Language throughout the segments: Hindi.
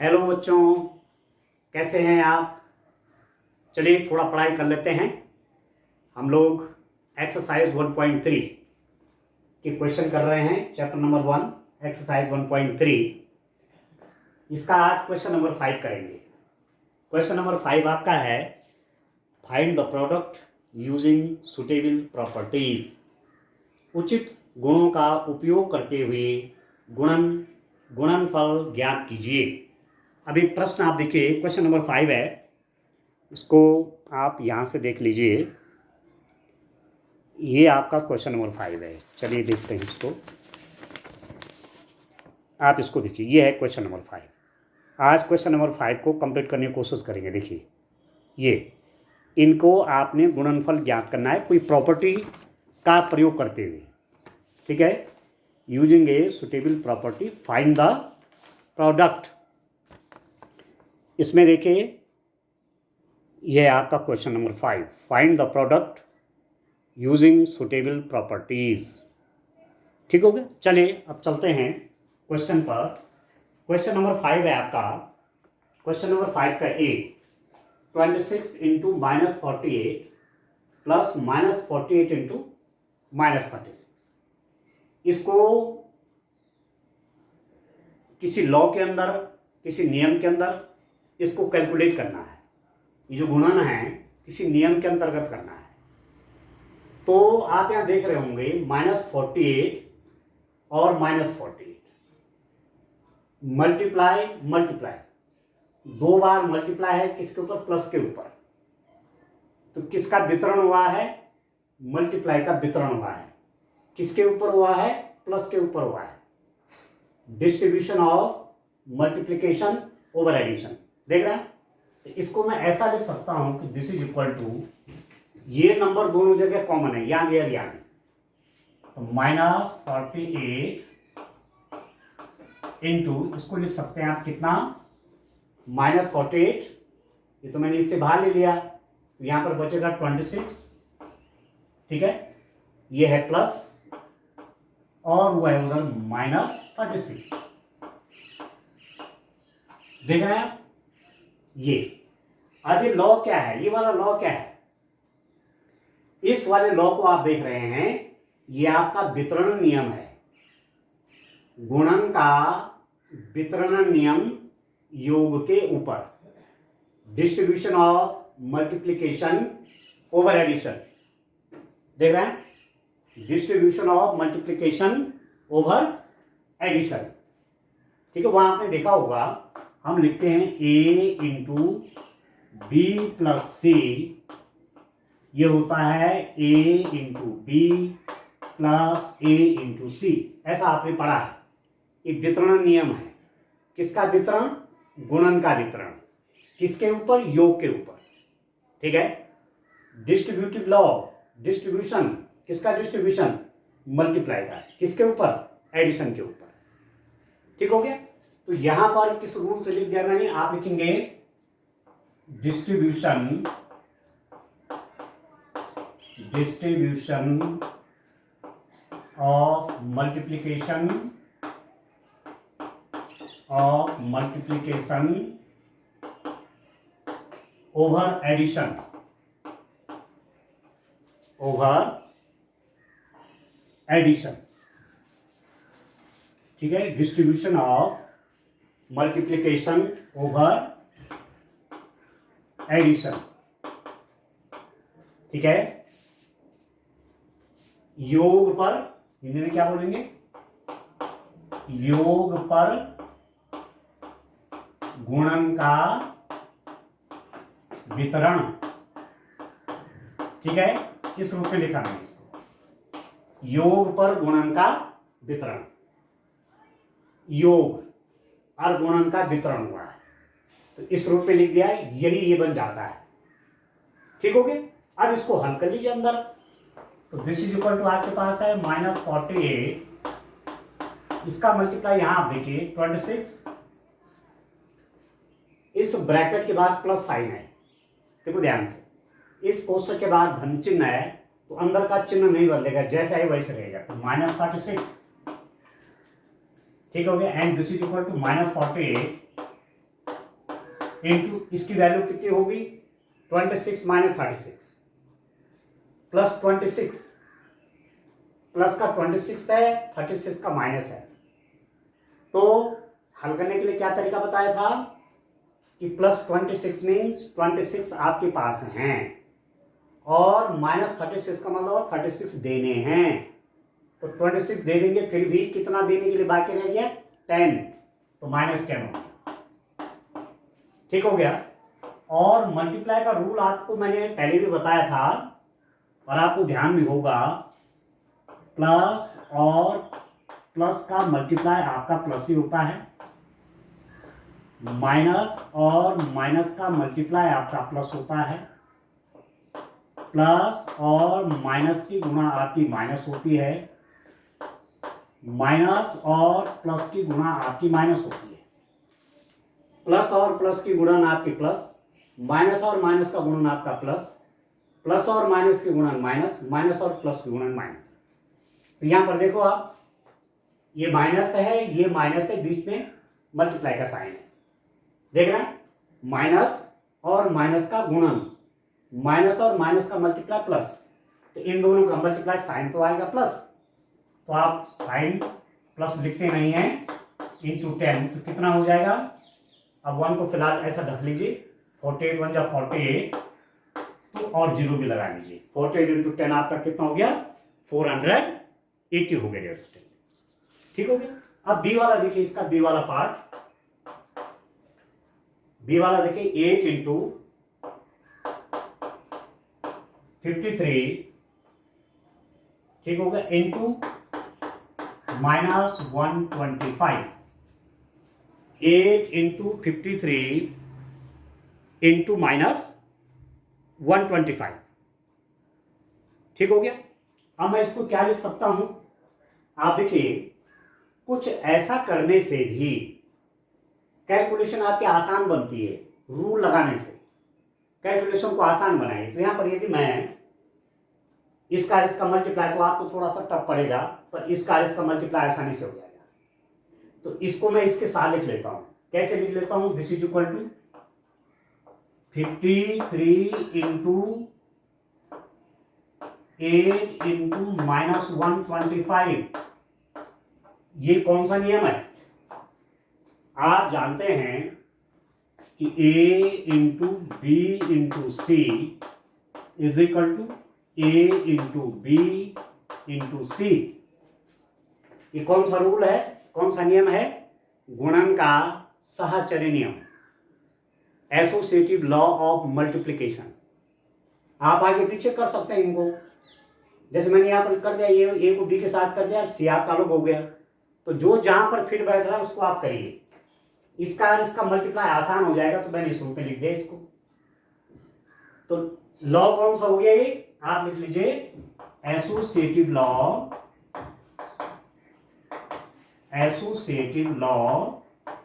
हेलो बच्चों, कैसे हैं आप। चलिए थोड़ा पढ़ाई कर लेते हैं। हम लोग एक्सरसाइज 1.3 के क्वेश्चन कर रहे हैं, चैप्टर नंबर 1 एक्सरसाइज 1.3। इसका आज क्वेश्चन नंबर 5 करेंगे। क्वेश्चन नंबर 5 आपका है, find the product using suitable properties. उचित गुणों का उपयोग करते हुए गुणनफल ज्ञात कीजिए। अभी प्रश्न आप देखिए, क्वेश्चन नंबर 5 है, इसको आप यहाँ से देख लीजिए। ये आपका क्वेश्चन नंबर 5 है। चलिए देखते हैं इसको। आप इसको देखिए, ये है क्वेश्चन नंबर 5। आज क्वेश्चन नंबर 5 को कंप्लीट करने की कोशिश करेंगे। देखिए, ये इनको आपने गुणनफल ज्ञात करना है कोई प्रॉपर्टी का प्रयोग करते हुए, ठीक है। Using a suitable property find the product. इसमें देखिए, यह आपका question number 5, find the product using suitable properties. ठीक हो गया। चलिए अब चलते हैं क्वेश्चन पर। क्वेश्चन नंबर 5 है आपका। क्वेश्चन नंबर 5 का ए, 26 इंटू -48 प्लस -48 इंटू -36। इसको किसी लॉ के अंदर, किसी नियम के अंदर इसको कैलकुलेट करना है। ये जो गुणन है किसी नियम के अंतर्गत करना है। तो आप यहां देख रहे होंगे -48 और -48 मल्टीप्लाई दो बार मल्टीप्लाई है किसके ऊपर, प्लस के ऊपर। तो किसका वितरण हुआ है, मल्टीप्लाई का वितरण हुआ है। किसके ऊपर हुआ है, प्लस के ऊपर हुआ है। Distribution of multiplication over addition, देख रहे हैं। इसको मैं ऐसा लिख सकता हूं कि दिस इज इक्वल टू, ये नंबर दोनों जगह कॉमन है, यानी तो -48 इंटू, इसको लिख सकते हैं आप कितना, -48, ये तो मैंने इससे बाहर ले लिया, तो यहां पर बचेगा 26, ठीक है। ये है प्लस और वो है उधर -36, देख रहे हैं। ये अब ये लॉ क्या है, ये वाला लॉ क्या है, इस वाले लॉ को आप देख रहे हैं, ये आपका वितरण नियम है। गुणन का वितरण नियम योग के ऊपर, distribution of multiplication over addition, देख रहे हैं। Distribution of multiplication over addition, ठीक है। वहां आपने देखा होगा, हम लिखते हैं a into B plus C, ये होता है a into B plus A into C. ऐसा आपने पढ़ा है। ये वितरण नियम है। किसका वितरण, गुणन का वितरण। किसके ऊपर, योग के ऊपर, ठीक है। डिस्ट्रीब्यूटिव लॉ, डिस्ट्रीब्यूशन, किसका डिस्ट्रीब्यूशन, मल्टीप्लाई का। किसके ऊपर, एडिशन के ऊपर, ठीक हो गया। तो यहां पर किस रूल से लिख दिया मैंने, आप लिखेंगे distribution of multiplication over addition, ठीक है। Distribution of multiplication over addition, ठीक है। योग पर, हिंदी में क्या बोलेंगे, योग पर गुणन का वितरण, ठीक है। इस रूप में लिखा है इसको, योग पर गुणन का वितरण। योग और गुणन का वितरण हुआ है, तो इस रूप में लिख दिया है, यही ये बन जाता है, ठीक हो गया। अब इसको हल कर लीजिए अंदर। तो दिस इज इक्वल टू आपके पास है -48, इसका मल्टीप्लाई यहां आप देखिए 26, इस ब्रैकेट के बाद प्लस साइन है, देखो ध्यान से, इस कोष्ठक के बाद धन चिन्ह है, तो अंदर का चिन्ह नहीं बदलेगा, जैसा है वैसे रहेगा। तो -36, ठीक हो गया। And this is equal to -48 into इसकी वैल्यू कितनी होगी 26 माइनस 36 प्लस 26 प्लस का 26 है 36 का माइनस है। तो हल करने के लिए क्या तरीका बताया था कि प्लस 26 मीन्स 26 आपके पास हैं और माइनस 36 का मतलब 36 देने हैं। तो 26 दे देंगे, फिर भी कितना देने के लिए बाकी रह गया 10, तो माइनस 10 हो गया। ठीक हो गया। और मल्टीप्लाई का रूल आपको मैंने पहले भी बताया था और आपको ध्यान में होगा, प्लस और प्लस का मल्टीप्लाई आपका प्लस ही होता है, माइनस और माइनस का मल्टीप्लाई आपका प्लस होता है, प्लस और माइनस की गुणा आपकी माइनस होती है, माइनस और प्लस की गुणा आपकी माइनस होती है, प्लस और प्लस की गुणन आपकी प्लस, माइनस और माइनस का गुणन आपका प्लस, प्लस और माइनस की गुणन माइनस, माइनस और प्लस की गुणन माइनस। तो यहां पर देखो आप, ये माइनस है, ये माइनस है, बीच में मल्टीप्लाई का साइन है, देख रहे हैं, माइनस और माइनस का गुणन, माइनस और माइनस का मल्टीप्लाई प्लस, तो इन दोनों का मल्टीप्लाई साइन तो आएगा प्लस, तो आप साइन प्लस लिखते नहीं हैं, इंटू 10 तो कितना हो जाएगा। अब 1 को फिलहाल ऐसा ढक लीजिए, 48 1 जा 48, तो और 0 भी लगा लीजिए, 48 इंटू 10 आपका कितना हो गया 480 हो गया डियर स्टूडेंट। ठीक हो गया। अब बी वाला देखिए, इसका बी वाला पार्ट, बी वाला देखिए 8 इंटू 53, ठीक हो गया, into minus 125, 8 into 53 into minus 125। ठीक हो गया। अब मैं इसको क्या लिख सकता हूं, आप देखिए, कुछ ऐसा करने से भी कैलकुलेशन आपकी आसान बनती है, रूल लगाने से कैलकुलेशन को आसान बनाएंगे। तो यहां पर यदि मैं इसका मल्टीप्लाई, तो आपको थोड़ा सा टफ पड़ेगा, पर इसका मल्टीप्लाई आसानी से हो जाएगा। तो इसको मैं इसके साथ लिख लेता हूं, कैसे लिख लेता हूं, this is equal to 53 into 8 into minus 125। ये कौन सा नियम है, आप जानते हैं कि a into B into C is equal to a into B into C. ये कौन सा रूल है, कौन सा नियम है, गुणन का साहचर्य नियम, एसोसिएटिव लॉ ऑफ मल्टीप्लिकेशन। आप आगे पीछे कर सकते हैं इनको, जैसे मैंने यहां पर कर दिया, ये ए को बी के साथ कर दिया, सी आपका अलग हो गया, तो जो जहां पर फिट बैठ रहा है उसको आप करिए, इसका मल्टीप्लाई आसान हो जाएगा। तो मैंने इस रूप में लिख दिया इसको। तो लॉ कौन सा हो गया ये, आप लिख लीजिए associative law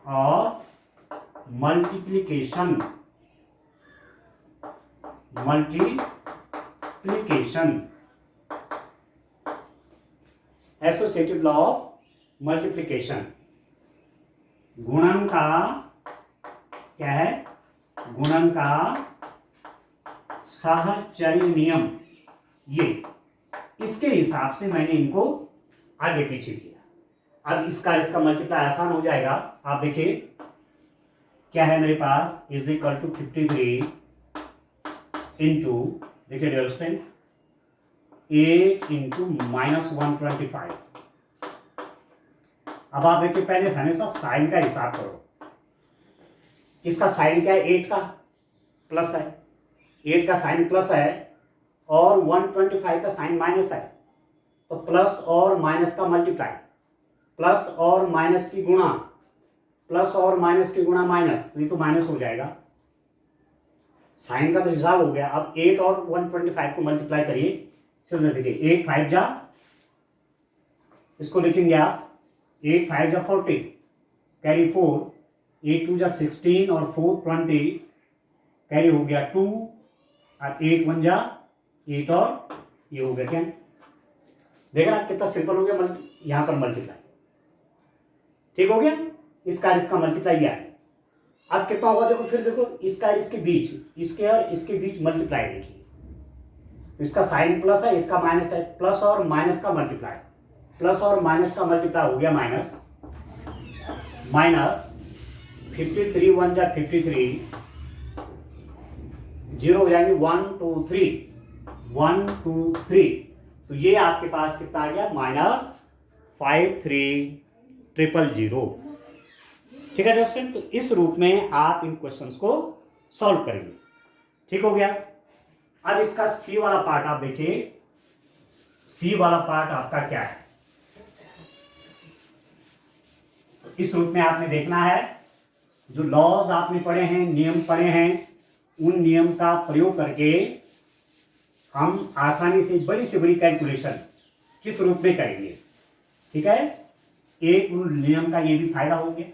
of multiplication, associative law of multiplication. गुणन का क्या है, गुणन का साहचर्य नियम, ये इसके हिसाब से मैंने इनको आगे पीछे किया। अब इसका मल्टीप्लाई आसान हो जाएगा। आप देखिए क्या है मेरे पास, इज इक्वल टू 53 इंटू, देखिए डियर स्टूडेंट, 8 इंटू माइनस 125। अब आप देखिए, पहले हमेशा साइन का हिसाब करो, इसका साइन क्या है, 8 का प्लस है, 8 का साइन प्लस है और 125 का साइन माइनस है, तो प्लस और माइनस का मल्टीप्लाई, प्लस और माइनस की गुणा, प्लस और माइनस की गुणा माइनस, ये तो माइनस हो जाएगा, साइन का तो हिसाब हो गया। अब 8 और 125 को मल्टीप्लाई करिए, चलिए देखिए 8 5 जा, इसको लिखेंगे आप 8 5 जा 40, कैरी 4, 8 2 जा 16 और 4 20, कैरी हो गया 2 और 8 1 जा 8 और ये हो गया 10। देखा कितना सिंपल हो गया, यहां पर मल्टीप्लाई। ठीक हो गया, इसका मल्टीप्लाई यह है। अब कितना होगा देखो, फिर देखो इसका इसके बीच, इसके और इसके बीच मल्टीप्लाई देखिए, तो इसका साइन प्लस है, इसका माइनस है, प्लस और माइनस का मल्टीप्लाई, प्लस और माइनस का मल्टीप्लाई हो गया माइनस, माइनस 53 1 जा 53, जीरो हो जाएंगे 1 2 3, 1 2 3, तो ये आपके पास कितना आ गया -53,000। ठीक है दोस्तों, तो इस रूप में आप इन क्वेश्चंस को सॉल्व करेंगे। ठीक हो गया। अब इसका सी वाला पार्ट आप देखिए, सी वाला पार्ट आपका क्या है। इस रूप में आपने देखना है, जो लॉज आपने पढ़े हैं, नियम पढ़े हैं, उन नियम का प्रयोग करके हम आसानी से बड़ी से बड़ी कैलकुलेशन किस रूप में करेंगे। ठीक है, एक नियम का ये भी फायदा हो गया,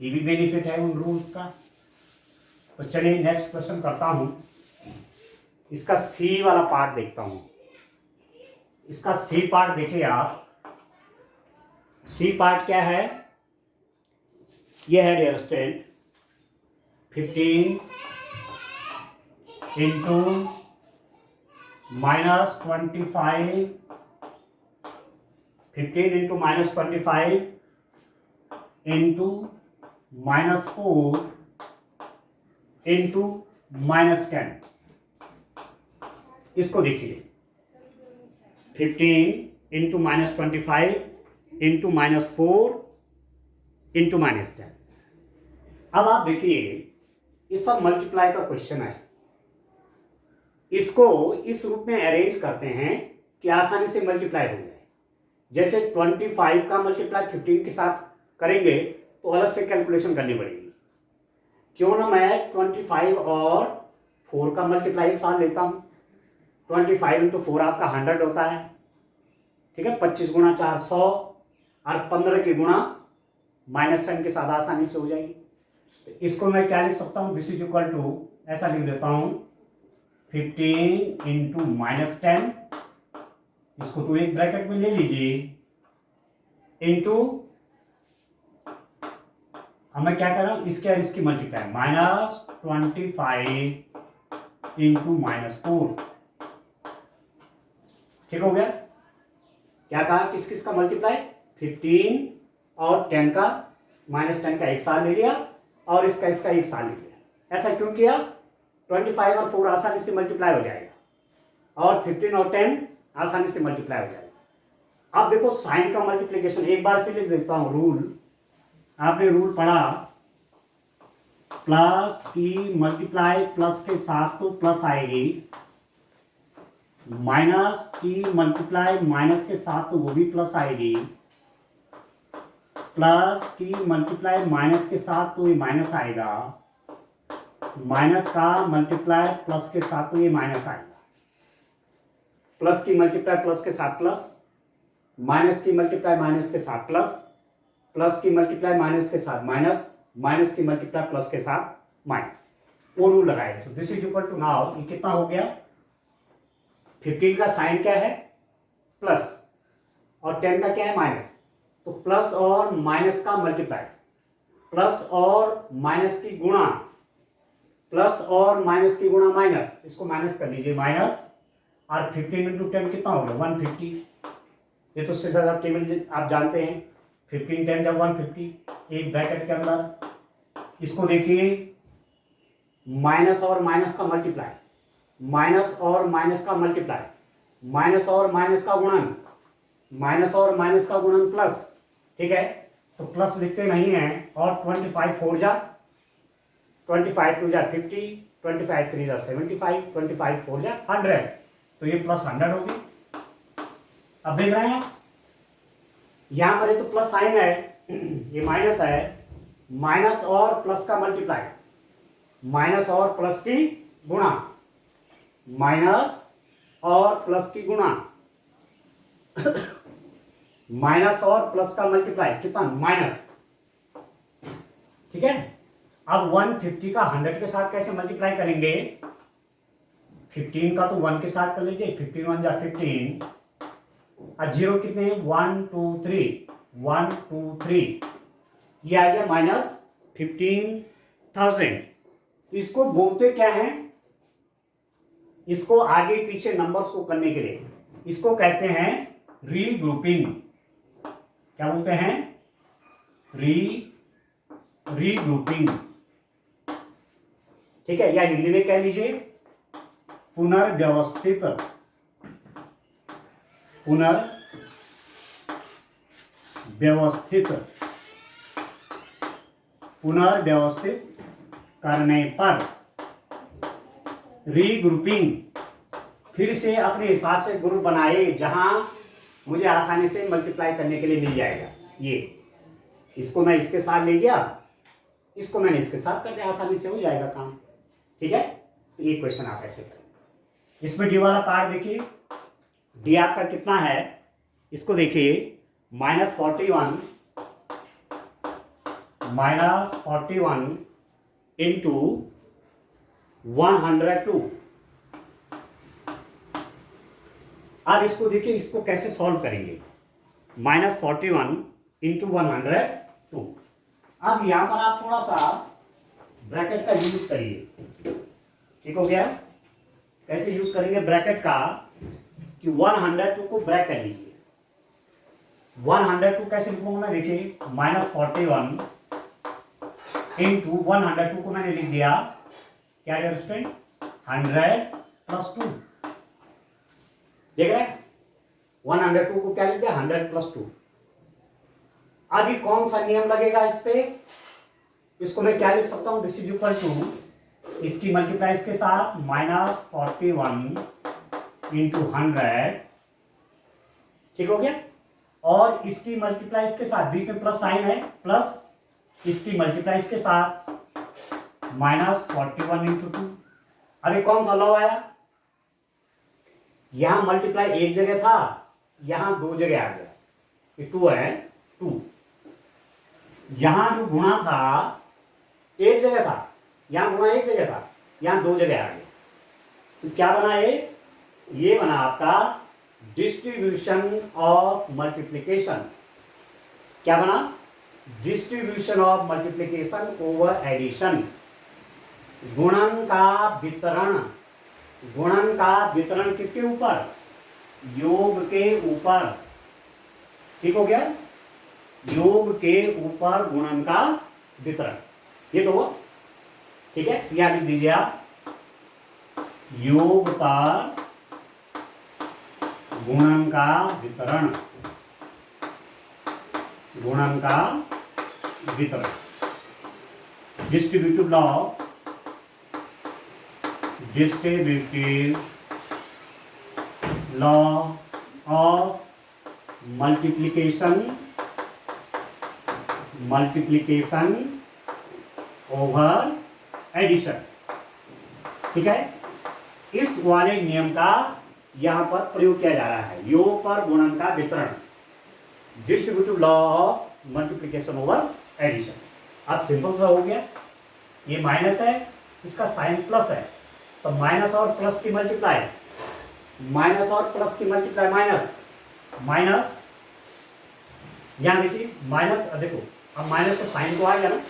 ये भी बेनिफिट है उन रूल्स का। तो चलिए नेक्स्ट क्वेश्चन करता हूं, इसका सी वाला पार्ट देखता हूं। इसका सी पार्ट देखिए आप, सी पार्ट क्या है, यह है dear student 15 into -25, 15 into -25 into -4 into -10। इसको देखिए 15 इंटू -25 इंटू -4 इंटू -10। अब आप देखिए ये सब मल्टीप्लाई का क्वेश्चन है, इसको इस रूप में अरेंज करते हैं कि आसानी से मल्टीप्लाई हो जाए। जैसे 25 का मल्टीप्लाई 15 के साथ करेंगे तो अलग से कैलकुलेशन करनी पड़ेगी। क्यों ना मैं 25 और 4 का मल्टीप्लाई एक साथ लेता हूं। 25 इंटू 4 आपका 100 होता है। ठीक है, 25 गुणा 4 100 और 15 की गुणा -10 के साथ आसानी से हो जाएगी। तो इसको मैं क्या लिख सकता हूं, दिस इज इक्वल टू, ऐसा लिख देता हूं 15 इंटू -10, इसको तो एक ब्रैकेट में ले लीजिए, इंटू, अब मैं क्या कर रहा हूं, इसके और इसकी मल्टीप्लाई -25 इंटू -4। ठीक हो गया। क्या कहा, किस किस का मल्टीप्लाई, 15 और 10 का, -10 का एक साथ ले लिया और इसका एक साथ ले लिया। ऐसा क्यों किया, 25 और 4 आसानी से मल्टीप्लाई हो जाएगा और 15 और 10 आसानी से मल्टीप्लाई हो जाएगा। अब देखो साइन का मल्टीप्लिकेशन एक बार फिर लिख देता हूं। रूल, आपने रूल पढ़ा, प्लस की मल्टीप्लाई प्लस के साथ तो प्लस आएगी, माइनस की मल्टीप्लाई माइनस के साथ तो वो भी प्लस आएगी, प्लस की मल्टीप्लाई माइनस के साथ तो ये माइनस आएगा, माइनस का मल्टीप्लाई प्लस के साथ तो ये माइनस आएगा, प्लस की मल्टीप्लाई प्लस के साथ प्लस, माइनस की मल्टीप्लाई माइनस के साथ प्लस, प्लस की मल्टीप्लाई माइनस के साथ माइनस, माइनस की मल्टीप्लाई प्लस के साथ माइनस, वो रूल लगाएगा। तो this is equal to, now ये कितना हो गया, 15 का साइन क्या है, प्लस, और 10 का क्या है, माइनस। तो प्लस और माइनस का मल्टीप्लाई, प्लस और माइनस की गुणा, प्लस और माइनस की गुणा माइनस, इसको माइनस कर लीजिए माइनस, और 15 इंटू 10 कितना हो गया, 150। ये तो उससे ज्यादा टेबल आप जानते हैं, 15 10 जब 150, एक ब्रैकेट के अंदर। इसको देखिए, माइनस और माइनस का मल्टीप्लाई, माइनस और माइनस का मल्टीप्लाई, माइनस और माइनस का गुणन, माइनस और माइनस का गुणन प्लस। ठीक है, तो प्लस लिखते नहीं हैं, और 25 4 जा 25 2 जा 50, 25 3 जा 75, 25 4 जा 100, तो ये प्लस 100 होगी। अब देख रहे हैं यहां पर ये तो प्लस साइन है, ये माइनस है, माइनस और प्लस का मल्टीप्लाई, माइनस और प्लस की गुणा, माइनस और प्लस की गुणा, माइनस और प्लस का मल्टीप्लाई, कितना, माइनस। ठीक है, अब 150 का 100 के साथ कैसे मल्टीप्लाई करेंगे, 15 का तो 1 के साथ कर लीजिए, 15 1 जा 15, और जीरो कितने हैं, 1 2 3, 1 2 3, ये आ गया -15 1000। तो इसको बोलते क्या है, इसको आगे पीछे नंबर्स को करने के लिए इसको कहते हैं रीग्रुपिंग। क्या बोलते हैं? रीग्रुपिंग। ठीक है, या हिंदी में कह लीजिए पुनर्व्यवस्थित। पुनर्व्यवस्थित करने पर रीग्रुपिंग, फिर से अपने हिसाब से ग्रुप बनाए जहां मुझे आसानी से मल्टीप्लाई करने के लिए मिल जाएगा। ये इसको मैं इसके साथ ले गया, इसको मैंने इसके साथ कर दिया, आसानी से हो जाएगा काम। ठीक है, तो ये क्वेश्चन आप ऐसे करें। इसमें डी वाला पार्ट देखिए, डी आपका कितना है, इसको देखिए -41 इंटू 102। अब इसको देखिए, इसको कैसे सॉल्व करेंगे। -41 इंटू 102। अब यहां पर आप थोड़ा सा ब्रैकेट का यूज करिए। ठीक हो गया? कैसे यूज करेंगे ब्रैकेट का, कि 102 को ब्रैक कर लीजिए। 102 कैसे लिखूंगा मैं, देखिए -41 इंटू 102 को मैंने लिख दिया, क्या डियर स्टूडेंट, 100 + 2। देख रहे हैं, 102 को क्या लिख दिया, 100 + 2। अभी कौन सा नियम लगेगा इस पे, इसको मैं क्या लिख सकता हूं, दिस इज इक्वल टू, इसकी मल्टीप्लाई इसके साथ -41 इंटू 100। ठीक हो गया? और इसकी मल्टीप्लाई इसके साथ, बीच में प्लस साइन है, प्लस इसकी मल्टीप्लाई इसके साथ -41 इंटू 2। अभी कौन सा लॉ आया, यहां मल्टीप्लाई एक जगह था, यहां दो जगह आ गया, ये 2 है 2। यहां जो गुणा था एक जगह था, यहां गुणा एक जगह था, यहां दो जगह आ गया। तो क्या बना ये बना आपका डिस्ट्रीब्यूशन ऑफ मल्टीप्लिकेशन। क्या बना, distribution of multiplication over addition. गुणन का वितरण, गुणन का वितरण किसके ऊपर, योग के ऊपर। ठीक हो गया, योग के ऊपर गुणन का वितरण, ये तो हुआ। ठीक है, यहां लिख दीजिए आप, योग पर गुणन का वितरण, गुणन का वितरण, distributive law, distributive law of multiplication over addition. ठीक है, इस वाले नियम का यहां पर प्रयोग किया जा रहा है, योग पर गुणन का वितरण, distributive law of multiplication over addition. अब सिंपल सा हो गया, ये माइनस है, इसका साइन प्लस है, तो माइनस और प्लस की मल्टीप्लाई, माइनस और प्लस की मल्टीप्लाई, माइनस यहां देखिए माइनस, देखो अब माइनस तो साइन को आ गया ना।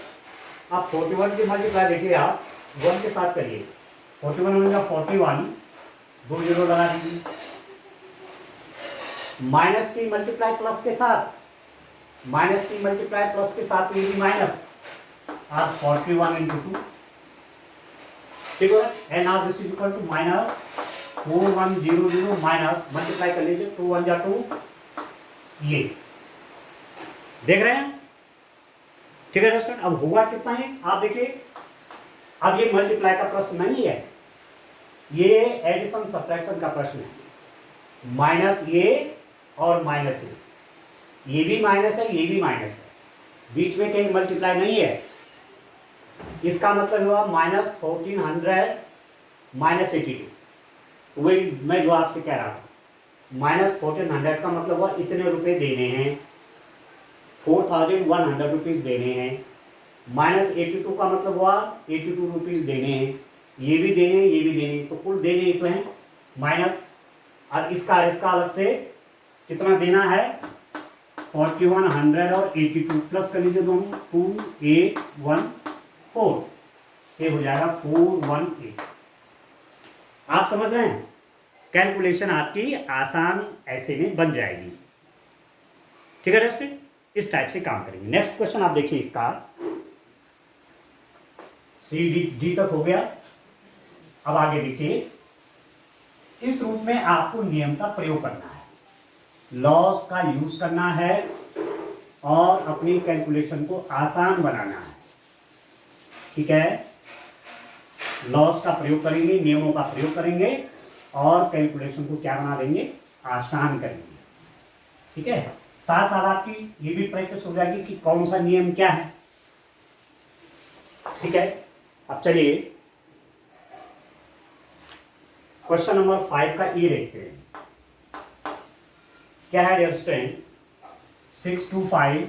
आप 41 की मल्टीप्लाई देखिए, आप 1 के साथ करिए, 41 बनेगा 41, 2 जीरो लगा दीजिए, माइनस की मल्टीप्लाई प्लस के साथ, माइनस की मल्टीप्लाई प्लस के साथ ये भी माइनस, आप 41 इंटू 2। ठीक है, and now this is equal to -4100 minus, multiply कर लीजिए, 2 1 जा 2, ये देख रहे हैं। ठीक है दोस्तों, अब हुआ कितना है आप देखिए, अब ये मल्टीप्लाई का प्रश्न नहीं है, ये एडिशन सब्ट्रैक्शन का प्रश्न है। माइनस ये और माइनस ये भी माइनस है, ये भी माइनस है, बीच में कहीं मल्टीप्लाई नहीं है। इसका मतलब हुआ -1400 -82। वही मैं जो आपसे कह रहा था, -1400 का मतलब हुआ इतने रुपए देने हैं, 4100 रुपीज़ देने हैं, -82 का मतलब हुआ 82 रुपीज़ देने हैं, ये भी देने, ये भी देने, तो कुल देने ही तो हैं माइनस। और इसका अलग से कितना देना है, 4100 और 82 प्लस कर लीजिए दोनों, 2814। ये हो जाएगा 418। आप समझ रहे हैं, कैलकुलेशन आपकी आसान ऐसे में बन जाएगी। ठीक है दोस्तों, इस टाइप से काम करेंगे। नेक्स्ट क्वेश्चन आप देखिए, इसका सी डी तक हो गया। अब आगे देखिए, इस रूप में आपको नियम का प्रयोग करना है, लॉस का यूज करना है और अपनी कैलकुलेशन को आसान बनाना है। ठीक है, लॉस का प्रयोग करेंगे, नियमों का प्रयोग करेंगे और कैलकुलेशन को क्या बना देंगे, आसान करेंगे। ठीक है, साथ साथ आपकी ये भी प्रैक्टिस हो जाएगी कि कौन सा नियम क्या है। ठीक है, अब चलिए क्वेश्चन नंबर 5 का ये देखते हैं। क्या है डियर स्टूडेंट, 625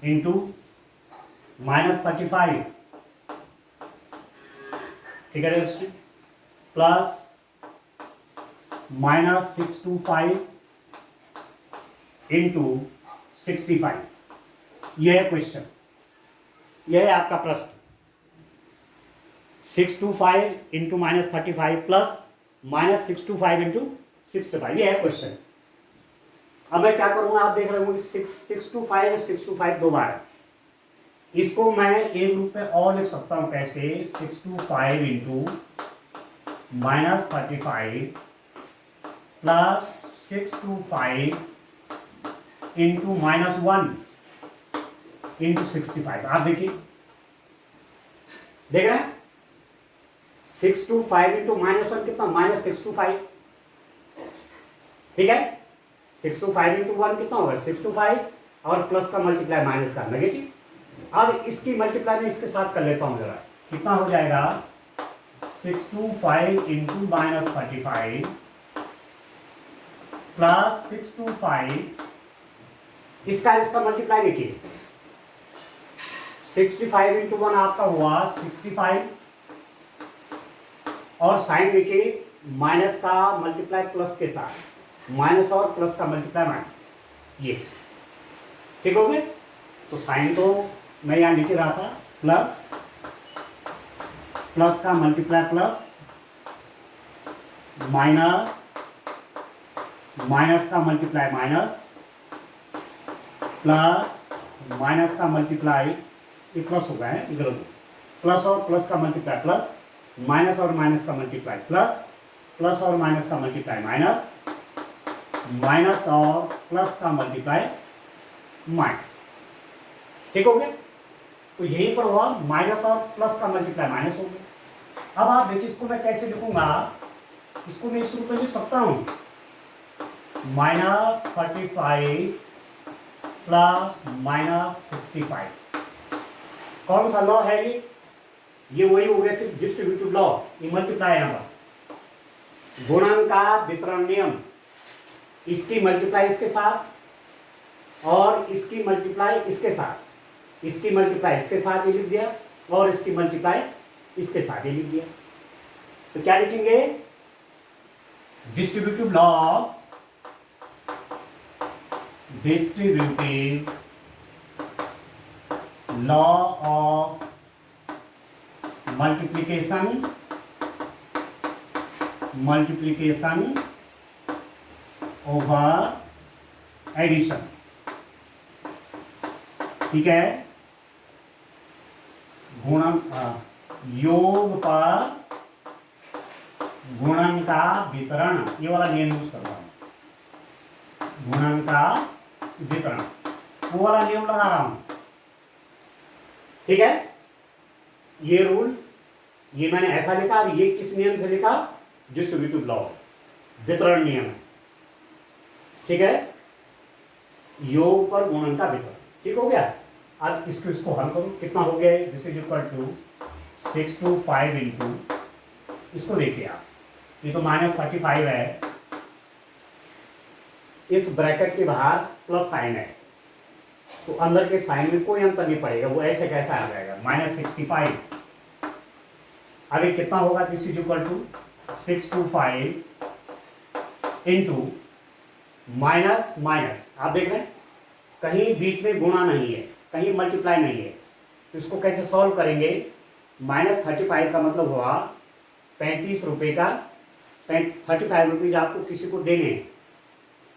इंटू -35, ठीक है डियर स्टूडेंट, प्लस -625 इंटू 65। यह है क्वेश्चन, यह है आपका प्रश्न। 625 इंटू -35 प्लस -625 इंटू 65, यह है क्वेश्चन। अब मैं क्या करूंगा, आप देख रहे होंगे 625 और 625 दो बार, इसको मैं एक रूप में और लिख सकता हूं। कैसे, 625 इंटू -35 प्लस 625 इंटू -1 इंटू 65। आप देखिए, देख रहे हैं, 625 इंटू -1 कितना, -625। ठीक है, 625 इंटू 1 कितना होगा, 625 और प्लस का मल्टीप्लाई माइनस का नेगेटिव। अब इसकी मल्टीप्लाई में इसके साथ कर लेता हूं जरा, कितना हो जाएगा, 625 इंटू -35 प्लस 625, इसका मल्टीप्लाई देखिए, 65 इंटू 1 आपका हुआ 65 और साइन देखिए, माइनस का मल्टीप्लाई प्लस के साथ, माइनस और प्लस का मल्टीप्लाई माइनस, ये ठीक हो गए। तो साइन तो मैं यहां लिख रहा था, प्लस का मल्टीप्लाई प्लस, माइनस का मल्टीप्लाई माइनस, प्लस माइनस का मल्टीप्लाई, ये प्लस हो गया है इधर, प्लस और प्लस का मल्टीप्लाई प्लस, माइनस और माइनस का मल्टीप्लाई प्लस, प्लस और माइनस का मल्टीप्लाई माइनस, माइनस और प्लस का मल्टीप्लाई माइनस। ठीक हो गया, तो यहीं पर हुआ माइनस और प्लस का मल्टीप्लाई माइनस हो गया। अब आप देखिए, इसको मैं कैसे लिखूंगा, इसको मैं इस रूप में लिख सकता हूं, -35 प्लस -65। कौन सा लॉ है ये वही हो गया फिर डिस्ट्रीब्यूटिव लॉ, ये मल्टीप्लाई यहां पर गुणन का वितरण नियम, इसकी मल्टीप्लाई इसके साथ और इसकी मल्टीप्लाई इसके साथ, इसकी मल्टीप्लाई इसके साथ ये लिख दिया और इसकी मल्टीप्लाई इसके साथ ये लिख दिया। तो क्या लिखेंगे, distributive law of multiplication over addition. ठीक है, गुणन योग पर गुणन का वितरण, ये वाला नियम यूज कर रहा हूं, गुणन का वितरण, वो वाला नियम लगा रहा हूं। ठीक है, ये रूल, ये मैंने ऐसा लिखा, और ये किस नियम से लिखा, डिस्ट्रीब्यूटिव लॉ, वितरण नियम है। ठीक है, योग पर गुणन का वितरण, ठीक हो गया। अब इसको हल करो, कितना हो गया, this is equal to 625 into, इसको देखिए आप, ये तो -35 है, इस ब्रैकेट के बाहर प्लस साइन है, तो अंदर के साइन में कोई अंतर नहीं पड़ेगा, वो ऐसे कैसा आ जाएगा, -65। अभी कितना होगा, this is equal to 625 into minus, आप देख रहे हैं कहीं बीच में गुणा नहीं है, कहीं मल्टीप्लाई नहीं है, तो इसको कैसे सॉल्व करेंगे? -35 का मतलब हुआ 35 रुपये का, 35 रुपीज़ आपको किसी को देने हैं,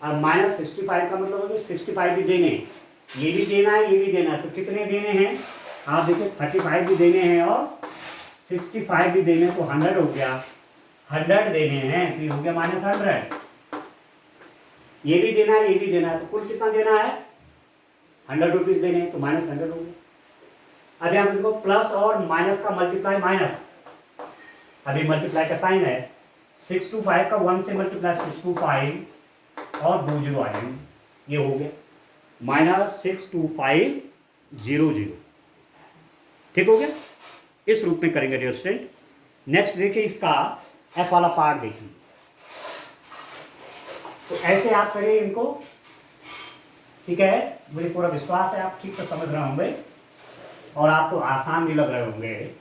और -65 का मतलब होगा 65 भी देने हैं, ये भी देना है, ये भी देना है। तो कितने देने हैं आप देखिए, 35 भी देने हैं और 65 भी देने हैं, तो 100 हो गया। 100 देने हैं तो ये हो गया -100। ये भी देना है, ये भी देना है, तो कुल कितना देना है? 100 रुपीज़ देने हैं, तो -100 हो गया। अब यहाँ पे देखो प्लस और माइनस का मल्टीप्लाई माइनस, अभी मल्टीप्लाई का साइन है। 625 का 1 से मल्टीप्लाई 625 और 2 0 आ जाएंगे, ये हो गया -62500। ठीक हो गया? इस रूप में करेंगे डियर स्टूडेंट। नेक्स्ट देखिए इसका एफ वाला पार्ट देखिए। तो ऐसे आप करिए इनको, ठीक है? मुझे पूरा विश्वास है आप ठीक से समझ रहे होंगे और आपको आसान भी लग रहे होंगे।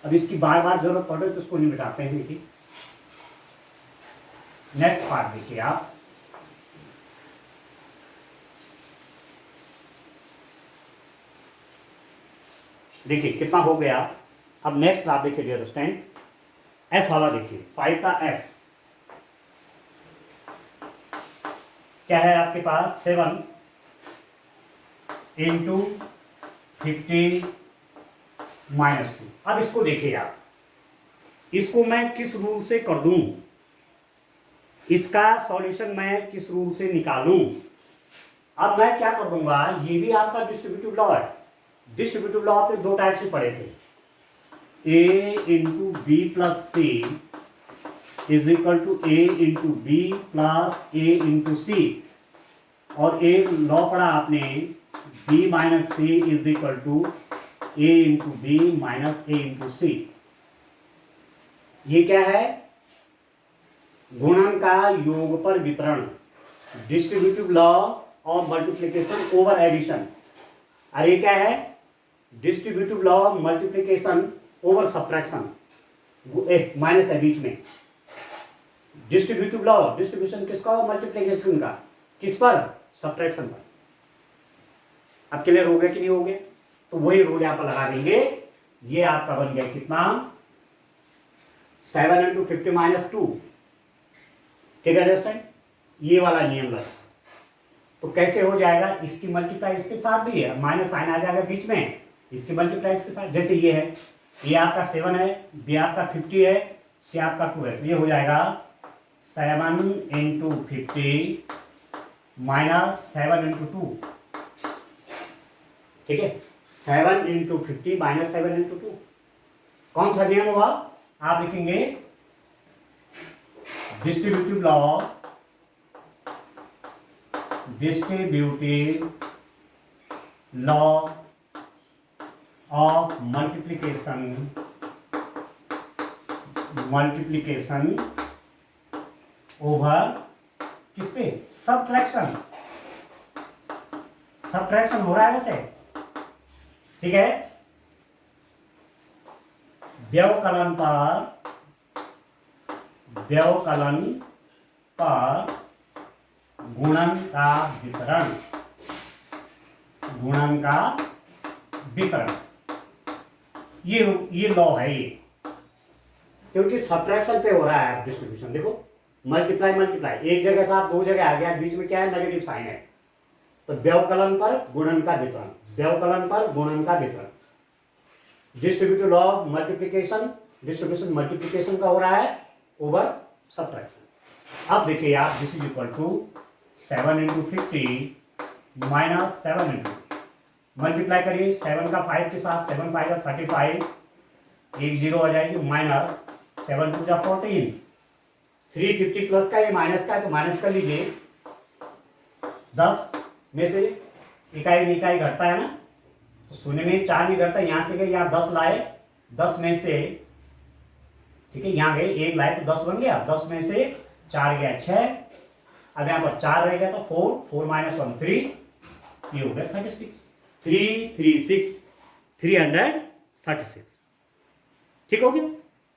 अब इसकी बार बार जरूरत पड़े तो उसको नहीं मिटाते हैं। देखिए नेक्स्ट पार्ट देखिए आप, देखिए कितना हो गया। अब नेक्स्ट आप देखिए डियर स्टूडेंट, एफ वाला देखिए। 5 का एफ क्या है आपके पास? 7 इंटू 50 -2। अब इसको देखिए आप, इसको मैं किस रूल से कर दूं, इसका सॉल्यूशन मैं किस रूल से निकालूं? अब मैं क्या कर दूंगा, ये भी आपका डिस्ट्रीब्यूटिव लॉ है। डिस्ट्रीब्यूटिव लॉ आपने 2 टाइप से पढ़े थे, a into B plus C is equal to a into B plus a into C, और एक लॉ पढ़ा आपने b minus C is equal to a into B minus a into C. ये क्या है? गुणन का योग पर वितरण, distributive law of multiplication over addition. और ये क्या है? Distributive law of multiplication over subtraction, minus है बीच में। डिस्ट्रीब्यूटिव लॉ, डिस्ट्रीब्यूशन किसका? मल्टीप्लिकेशन का। किस पर? सब्ट्रैक्शन पर। अब क्लियर हो गया कि नहीं हो गया? तो वही रूल यहां पर लगा देंगे। ये आपका बन गया कितना? 7 इंटू 50 माइनस 2। ठीक है अंडरस्टैंड? ये वाला नियम लगा। तो कैसे हो जाएगा? इसकी मल्टीप्लाई इसके साथ भी है, माइनस साइन आ जाएगा बीच में, इसकी मल्टीप्लाई इसके साथ। जैसे ये है, ये आपका 7 है, बी आपका 50 है, सी आपका 2 है, ये हो जाएगा 7 इंटू 50 माइनस 7 इंटू 2। ठीक है? 7 इंटू 50 माइनस 7 इंटू 2 कौन सा नियम हुआ? आप लिखेंगे distributive law, distributive law of multiplication over किस पे? सब्ट्रैक्शन। सब्ट्रैक्शन हो रहा है वैसे, ठीक है? व्यवकलन पर गुणन का वितरण, ये लॉ है ये, क्योंकि सब्ट्रैक्शन पे हो रहा है डिस्ट्रीब्यूशन। देखो मल्टीप्लाई एक जगह था, 2 जगह आ गया, बीच में क्या है? नेगेटिव साइन है। तो व्यवकलन पर गुणन का वितरण, distributive law of multiplication, distribution multiplication का हो रहा है ओवर सब्ट्रैक्शन। अब देखिए आप, this is equal to 7 into 50 minus 7 into, multiply करिए 7 का 5 के साथ, 7 5 का 35, एक 0 आ जाएगी, माइनस 7 2 जा 14, 350 प्लस का, ये माइनस का है तो माइनस कर लीजिए। 10 में से इकाई घटता है ना, तो शून्य में 4 नहीं घटता, यहां से गए, यहाँ 10 लाए, 10 में से, ठीक है, यहाँ गए 1 लाए तो 10 बन गया, 10 में से 4 गया 6, अब यहाँ पर 4 रह गया तो 4 माइनस 1 3, ये हो गया 36, 336। ठीक हो गया?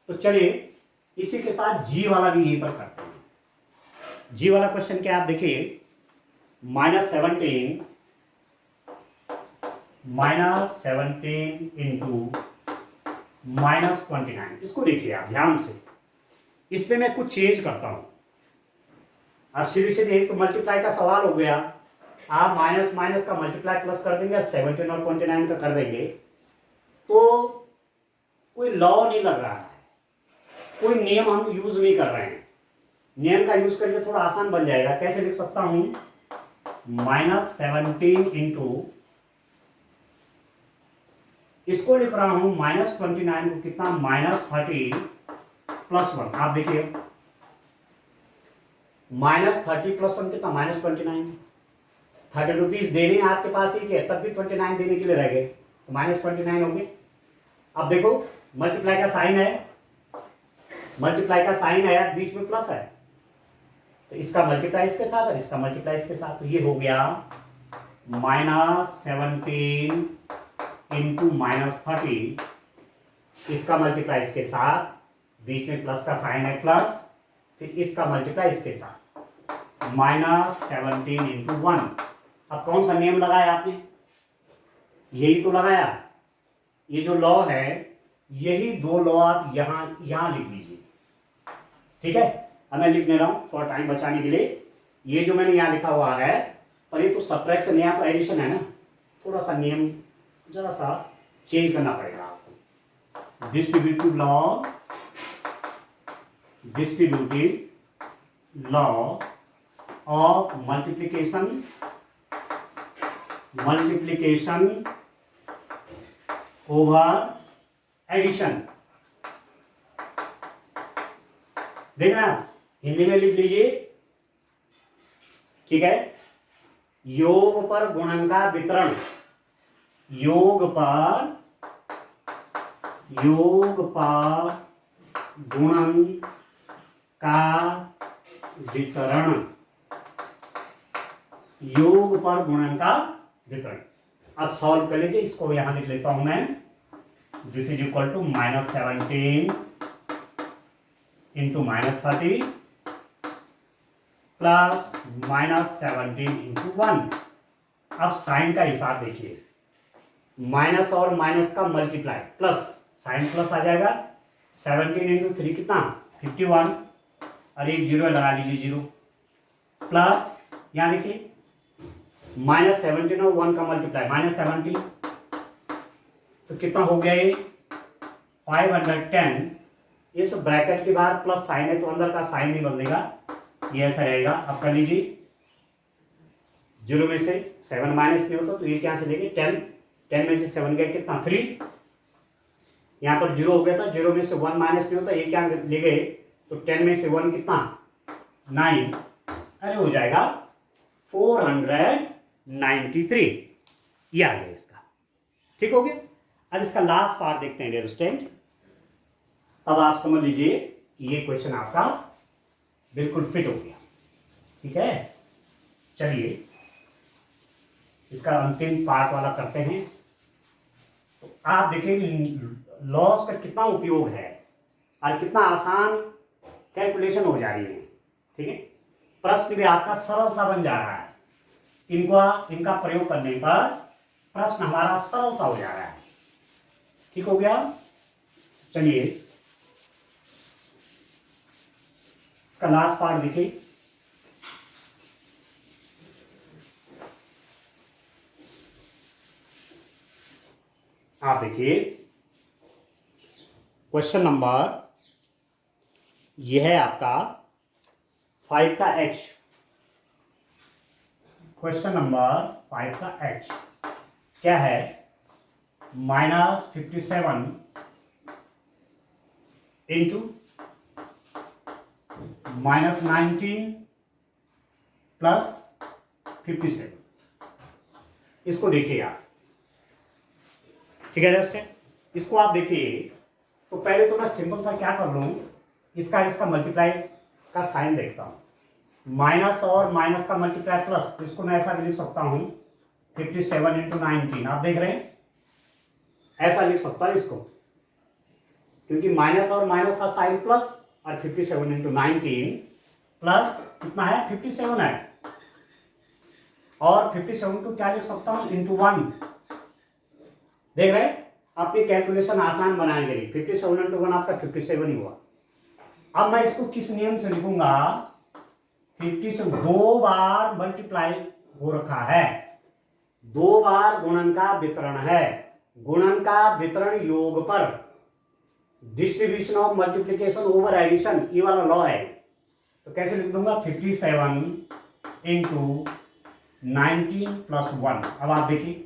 तो चलिए इसी के साथ जी वाला भी यहीं पर करते हैं। जी वाला क्वेश्चन क्या आप देखिए, -17 -17 इंटू -29। इसको देखिए आप ध्यान से, इस पे मैं कुछ चेंज करता हूं। अब सीधे सीधे एक तो मल्टीप्लाई का सवाल हो गया, आप माइनस माइनस का मल्टीप्लाई प्लस कर देंगे, 17 और 29 का कर देंगे, तो कोई लॉ नहीं लग रहा है, कोई नियम हम यूज नहीं कर रहे हैं। नियम का यूज करके थोड़ा आसान बन जाएगा। कैसे लिख सकता हूं? -17 इंटू, इसको लिख रहा हूं -29 को कितना, -30 + 1। आप देखिए -30 + 1 कितना, -29। 30 रुपीज देने आपके पास ही के, तब भी 29 देने के लिए रह गए, तो -29 हो गए। अब देखो मल्टीप्लाई का साइन है, मल्टीप्लाई का साइन है, बीच में प्लस है, तो इसका मल्टीप्लाई इसके साथ और इसका मल्टीप्लाई इसके साथ, तो ये हो गया -17 इंटू -30, इसका मल्टीप्लाई इसके साथ, बीच में प्लस का साइन है प्लस, फिर इसका मल्टीप्लाई इसके साथ, -17 इंटू 1। अब कौन सा नियम लगाया आपने? यही तो लगाया। ये जो लॉ है, यही दो लॉ आप यहां लिख लीजिए, ठीक है। अब मैं लिख ले रहा हूं थोड़ा टाइम बचाने के लिए। ये जो मैंने यहां लिखा हुआ है, पर ये तो सब्ट्रैक्शन, यहाँ तो एडिशन है ना, थोड़ा सा नियम जरा सा चेंज करना पड़ेगा आपको। Distributive law of multiplication over addition. देखना, हिंदी में लिख लीजिए, ठीक है। योग पर गुणन का वितरण, योग पर गुणन का वितरण, योग पर गुणन का वितरण। अब सॉल्व कर लीजिए, इसको यहां लिख लेता हूं मैं। This is equal to -17 into -30 plus -17 into 1। अब साइन का हिसाब देखिए, माइनस और माइनस का मल्टीप्लाई प्लस, साइन प्लस आ जाएगा। 17 इंटू 3 कितना, 51, और एक जीरो लगा लीजिए, 0 प्लस, यहां देखिए -17 और 1 का मल्टीप्लाई -17, तो कितना हो गया ये 510। इस ब्रैकेट के बाहर प्लस साइन है, तो अंदर का साइन नहीं बदलेगा, ये ऐसा रहेगा। अब कर लीजिए, 0 में से 7 माइनस नहीं होता, तो ये क्या से लेंगे 10, 10 में से 7 गए कितना 3, यहाँ पर 0 हो गया था, 0 में से 1 माइनस नहीं होता, ये क्या ले गए, तो 10 में से 1 कितना 9, अरे हो जाएगा 493, ये आ गया इसका, ठीक हो गया। अब इसका लास्ट पार्ट देखते हैं डियर स्टूडेंट। अब आप समझ लीजिए कि ये क्वेश्चन आपका बिल्कुल फिट हो गया, ठीक है। चलिए इसका अंतिम पार्ट वाला करते हैं। तो आप देखिए लॉस का कितना उपयोग है और कितना आसान कैलकुलेशन हो जा रही है, ठीक है। प्रश्न भी आपका सरल सा बन जा रहा है, इनका प्रयोग करने पर प्रश्न हमारा सरल सा हो जा रहा है, ठीक हो गया। चलिए इसका लास्ट पार्ट देखिए। आप देखिए क्वेश्चन नंबर, यह है आपका 5 का h, क्वेश्चन नंबर 5 का h क्या है, -57 इंटू -19 प्लस 57। इसको देखिए आप, ठीक है दोस्तों। इसको आप देखिए, तो पहले तो मैं सिंपल सा क्या कर लूं, इसका मल्टीप्लाई का साइन देखता हूं, माइनस और माइनस का मल्टीप्लाई प्लस, तो इसको मैं ऐसा भी लिख सकता हूं 57 इंटू 19। आप देख रहे हैं, ऐसा लिख सकता है इसको, क्योंकि माइनस और माइनस का साइन प्लस, और 57 इंटू 19 प्लस कितना है 57 है, और 57 को क्या लिख सकता हूं इंटू 1, देख रहे हैं, अपनी कैलकुलेशन आसान बनाने के लिए 57 इंटू 1 आपका 57 ही हुआ। अब मैं इसको किस नियम से लिखूंगा, 50 से 2 बार मल्टीप्लाई हो रखा है, 2 बार गुणन का वितरण है, गुणन का वितरण योग पर distribution of multiplication over addition, ये वाला लॉ है। तो कैसे लिख दूंगा, 57 इंटू 19 प्लस 1। अब आप देखिए,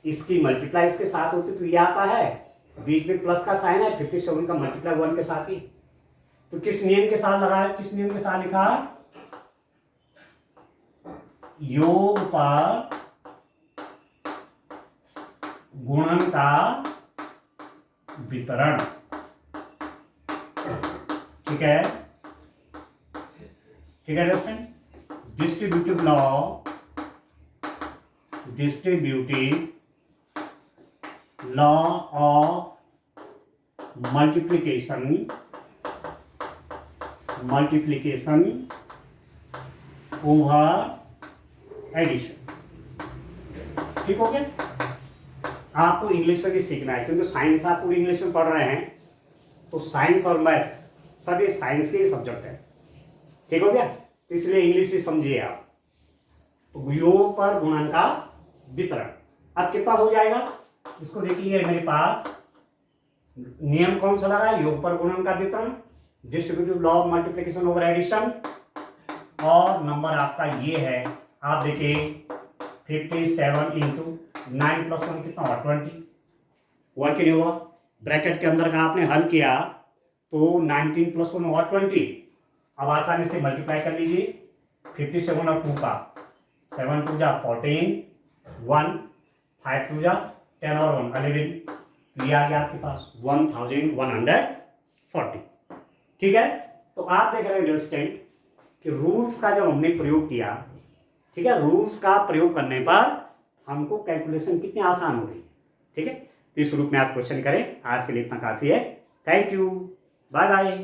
इसकी मल्टीप्लाई इसके साथ होती तो ये आता है, बीच में प्लस का साइन है, 57 का मल्टीप्लाई 1 के साथ ही। तो किस नियम के साथ लगा है, किस नियम के साथ लिखा है, योग पर गुणन का वितरण। ठीक है, ठीक है दोस्तों, distributive law, distributive law of multiplication, multiplication over addition. ठीक हो गया। आपको इंग्लिश में भी सीखना है, क्योंकि साइंस आप पूरी इंग्लिश में पढ़ रहे हैं, तो साइंस और मैथ्स सभी साइंस के ही सब्जेक्ट है। ठीक हो गया, इसलिए इंग्लिश भी समझिए आप। योग पर गुणन का वितरण अब कितना हो जाएगा, इसको देखिए, मेरे पास नियम कौन सा लगा है, योग पर गुणन का वितरण, distributive law of multiplication over addition, और नंबर आपका ये है, आप देखिए 57 इंटू 9 प्लस 1 कितना हुआ, 20। हुआ कि नहीं हुआ, ब्रैकेट के अंदर का आपने हल किया तो 19 प्लस 1 हुआ 20। अब आसानी से मल्टीप्लाई कर लीजिए, 57 और 2 का, 7 2 जा 14, 1 5 2 जा 10 और 1 11, तो ये आ गया आपके पास 1140। ठीक है, तो आप देख रहे हैं स्टूडेंट कि रूल्स का जब हमने प्रयोग किया, ठीक है, रूल्स का प्रयोग करने पर हमको कैलकुलेशन कितनी आसान हो गई। ठीक है, तो इस रूप में आप क्वेश्चन करें। आज के लिए इतना काफी है। Thank you, bye bye.